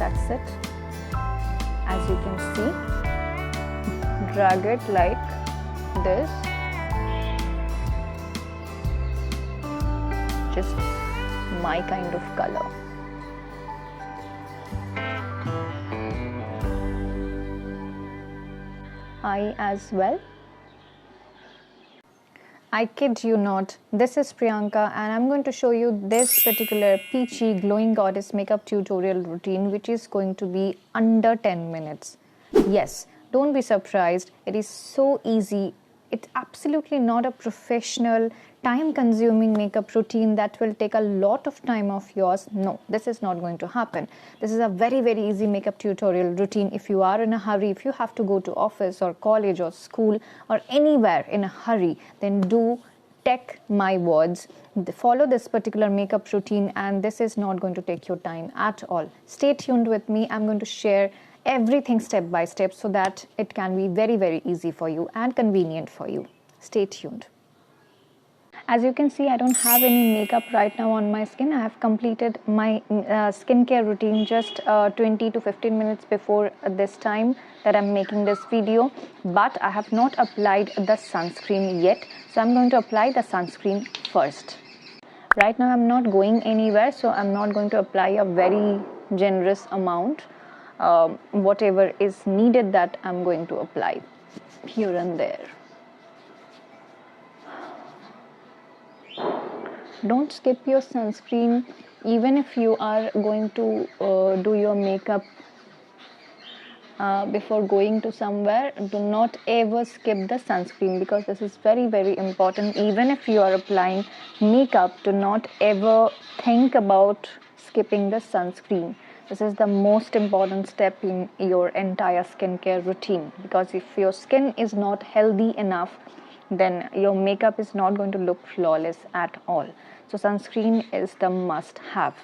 That's it. As you can see, drag it like this. Just my kind of color. Eye as well. I kid you not, this is Priyanka and I'm going to show you this particular peachy glowing goddess makeup tutorial routine, which is going to be under 10 minutes. Yes, don't be surprised, it is so easy. It's absolutely not a professional, time-consuming makeup routine that will take a lot of time of yours. No, this is not going to happen. This is a very, very easy makeup tutorial routine. If you are in a hurry, if you have to go to office or college or school or anywhere in a hurry, then do take my words. Follow this particular makeup routine and this is not going to take your time at all. Stay tuned with me. I'm going to share everything step by step so that it can be very, very easy for you and convenient for you. Stay tuned. As you can see, I don't have any makeup right now on my skin. I have completed my skincare routine just 20 to 15 minutes before this time that I'm making this video. But I have not applied the sunscreen yet. So I'm going to apply the sunscreen first. Right now I'm not going anywhere, so I'm not going to apply a very generous amount. Whatever is needed, that I'm going to apply here and there. Don't skip your sunscreen even if you are going to do your makeup before going to somewhere. Do not ever skip the sunscreen because this is very, very important. Even if you are applying makeup, do not ever think about skipping the sunscreen. This is the most important step in your entire skincare routine, because if your skin is not healthy enough, then your makeup is not going to look flawless at all. So sunscreen is the must have.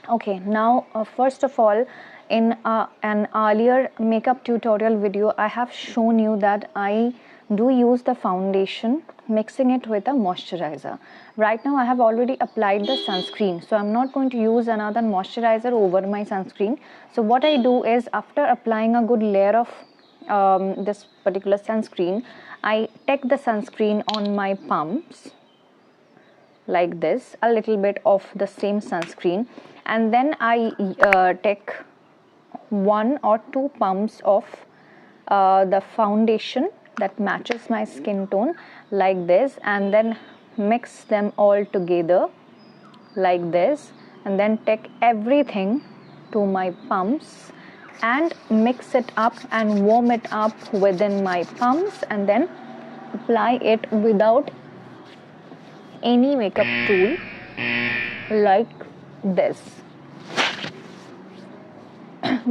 Okay, now first of all, in an earlier makeup tutorial video, I have shown you that I do use the foundation, mixing it with a moisturizer. Right now I have already applied the sunscreen, so I'm not going to use another moisturizer over my sunscreen. So what I do is, after applying a good layer of this particular sunscreen, I take the sunscreen on my palms like this, a little bit of the same sunscreen, and then I take 1 or 2 pumps of the foundation that matches my skin tone like this, and then mix them all together like this, and then take everything to my palms and mix it up and warm it up within my palms, and then apply it without any makeup tool like this.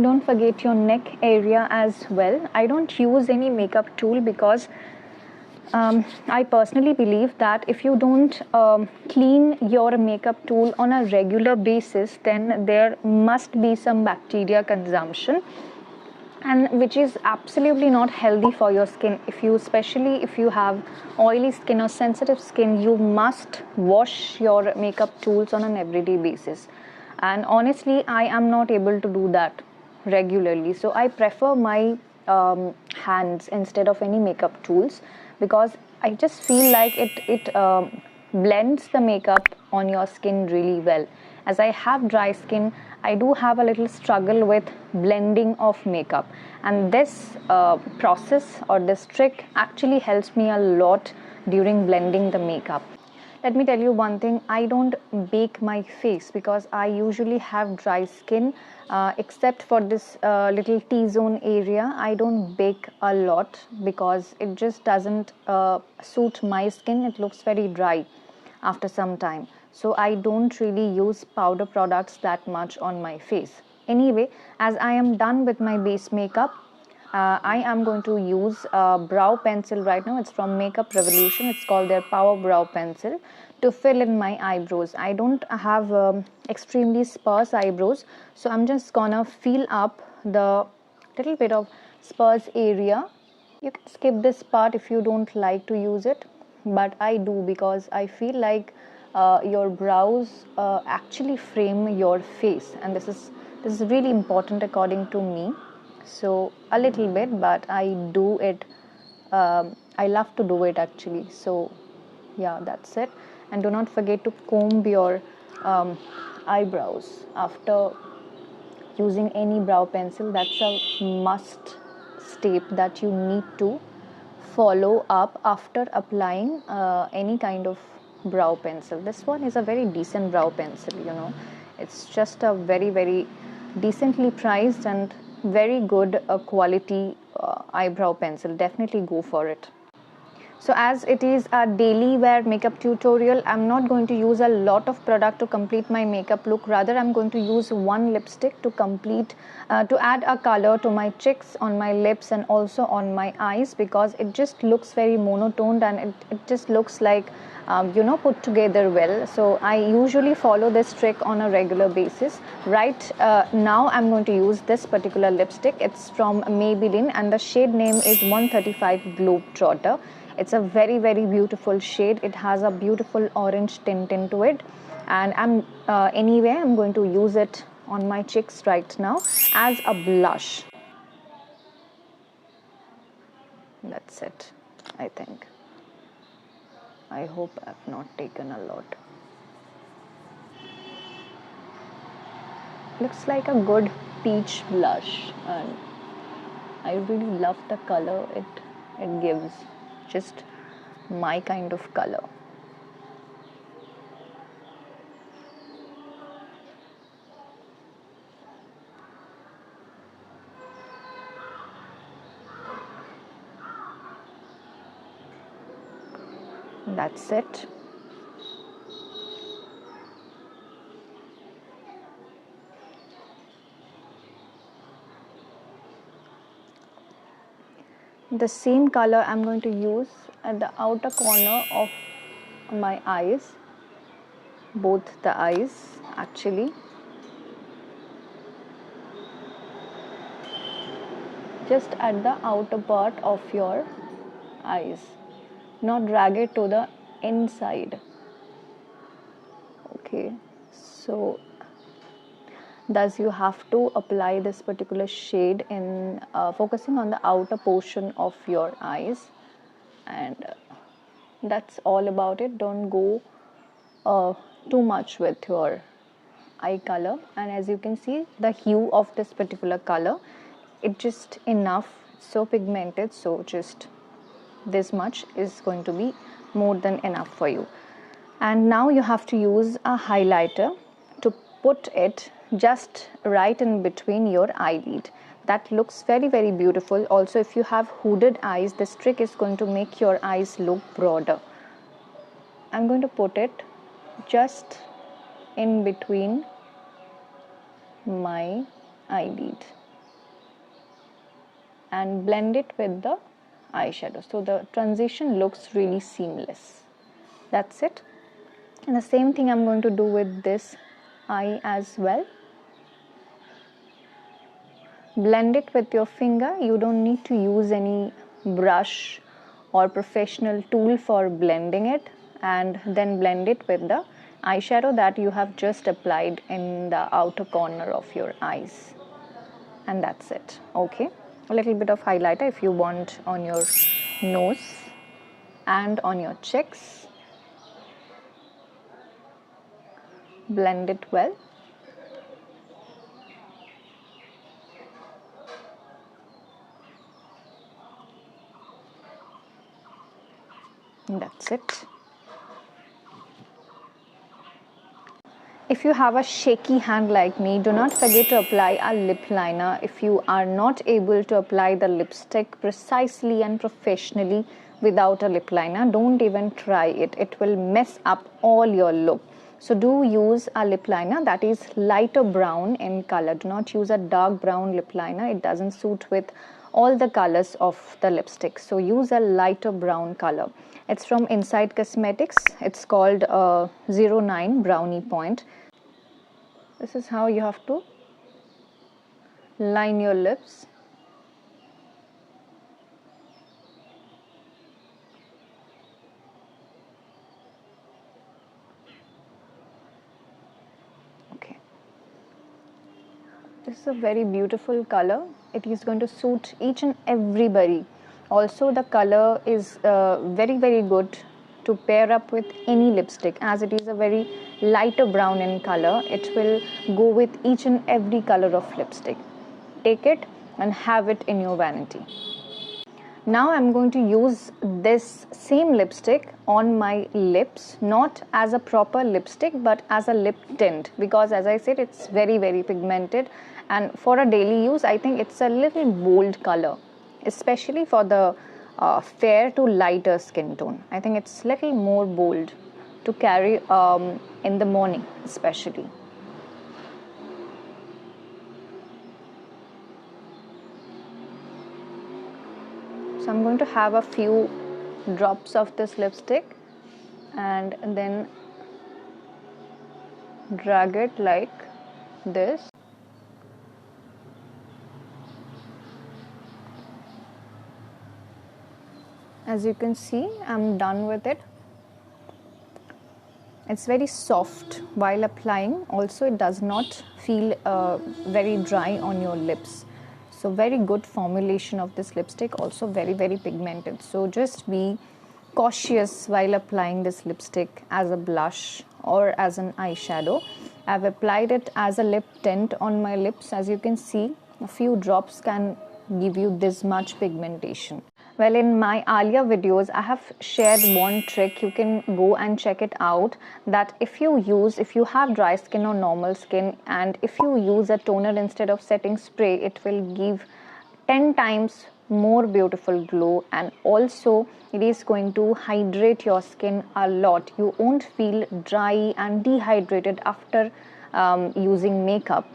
Don't forget your neck area as well. I don't use any makeup tool because I personally believe that if you don't clean your makeup tool on a regular basis, then there must be some bacteria consumption, and which is absolutely not healthy for your skin. Especially if you have oily skin or sensitive skin, you must wash your makeup tools on an everyday basis. And honestly, I am not able to do that regularly, so I prefer my hands instead of any makeup tools, because I just feel like it blends the makeup on your skin really well. As I have dry skin, I do have a little struggle with blending of makeup, and this process or this trick actually helps me a lot during blending the makeup. Let me tell you one thing, I don't bake my face because I usually have dry skin, except for this little T-zone area. I don't bake a lot because it just doesn't suit my skin. It looks very dry after some time. So I don't really use powder products that much on my face. Anyway, as I am done with my base makeup, I am going to use a brow pencil right now. It's from Makeup Revolution. It's called their Power Brow Pencil, to fill in my eyebrows. I don't have extremely sparse eyebrows, so I'm just gonna fill up the little bit of sparse area. You can skip this part if you don't like to use it, but I do because I feel like your brows actually frame your face, and this is This is really important according to me. So a little bit, but I do it. I love to do it actually. So yeah, that's it. And do not forget to comb your eyebrows after using any brow pencil. That's a must step that you need to follow up after applying any kind of brow pencil. This one is a very decent brow pencil, you know. It's just a very decently priced and very good quality eyebrow pencil. Definitely go for it. So as it is a daily wear makeup tutorial, I'm not going to use a lot of product to complete my makeup look. Rather, I'm going to use one lipstick to complete, to add a color to my cheeks, on my lips, and also on my eyes, because it just looks very monotoned and it just looks like, put together well. So I usually follow this trick on a regular basis. Right now, I'm going to use this particular lipstick. It's from Maybelline and the shade name is 135 Globetrotter. It's a very beautiful shade. It has a beautiful orange tint into it, and I'm going to use it on my cheeks right now as a blush. That's it, I think. I hope I've not taken a lot. Looks like a good peach blush, and I really love the color it gives. Just my kind of color. That's it. The same color I'm going to use at the outer corner of my eyes, both the eyes actually. Just at the outer part of your eyes, not drag it to the inside. Okay, so thus you have to apply this particular shade in focusing on the outer portion of your eyes, and that's all about it. Don't go too much with your eye color, and as you can see, the hue of this particular color, it just enough, so pigmented, so just this much is going to be more than enough for you. And now you have to use a highlighter to put it just right in between your eyelid. That looks very beautiful. Also, if you have hooded eyes, this trick is going to make your eyes look broader. I'm going to put it just in between my eyelid and blend it with the eyeshadow, so the transition looks really seamless. That's it. And the same thing I'm going to do with this eye as well. Blend it with your finger. You don't need to use any brush or professional tool for blending it, and then blend it with the eyeshadow that you have just applied in the outer corner of your eyes. And that's it. Okay, a little bit of highlighter if you want on your nose and on your cheeks. Blend it well. And that's it. If you have a shaky hand like me, do not forget to apply a lip liner. If you are not able to apply the lipstick precisely and professionally without a lip liner, don't even try it. It will mess up all your look. So do use a lip liner that is lighter brown in color. Do not use a dark brown lip liner. It doesn't suit with all the colors of the lipstick. So use a lighter brown color. It's from Inside Cosmetics. It's called 09 Brownie Point. This is how you have to line your lips. Okay. This is a very beautiful color. It is going to suit each and everybody. Also, the color is very, very good to pair up with any lipstick, as it is a very lighter brown in color. It will go with each and every color of lipstick. Take it and have it in your vanity. Now I'm going to use this same lipstick on my lips, not as a proper lipstick but as a lip tint, because as I said, it's very, very pigmented, and for a daily use I think it's a little bold color, especially for the fair to lighter skin tone. I think it's little more bold to carry in the morning especially. So I'm going to have a few drops of this lipstick and then drag it like this. As you can see, I'm done with it. It's very soft while applying. Also, it does not feel very dry on your lips. So very good formulation of this lipstick, also very, very pigmented. So just be cautious while applying this lipstick as a blush or as an eyeshadow. I've applied it as a lip tint on my lips. As you can see, a few drops can give you this much pigmentation. Well, in my Alia videos, I have shared one trick. You can go and check it out, that if you have dry skin or normal skin, and if you use a toner instead of setting spray, it will give 10 times more beautiful glow, and also it is going to hydrate your skin a lot. You won't feel dry and dehydrated after using makeup.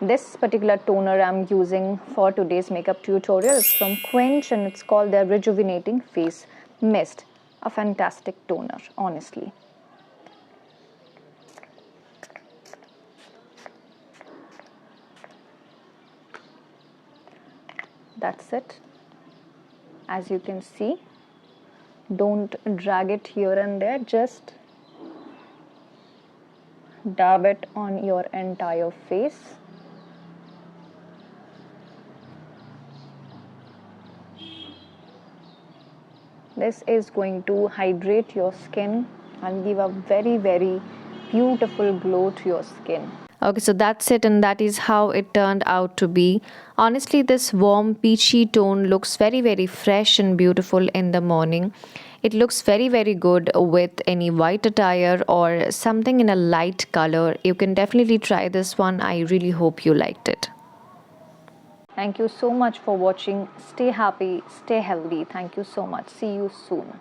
This particular toner I'm using for today's makeup tutorial is from Quench, and it's called the Rejuvenating Face Mist. A fantastic toner, honestly. That's it. As you can see, don't drag it here and there, just dab it on your entire face. This is going to hydrate your skin and give a very, very beautiful glow to your skin. Okay, so that's it, and that is how it turned out to be. Honestly, this warm peachy tone looks very, very fresh and beautiful in the morning. It looks very, very good with any white attire or something in a light color. You can definitely try this one. I really hope you liked it. Thank you so much for watching. Stay happy, stay healthy. Thank you so much. See you soon.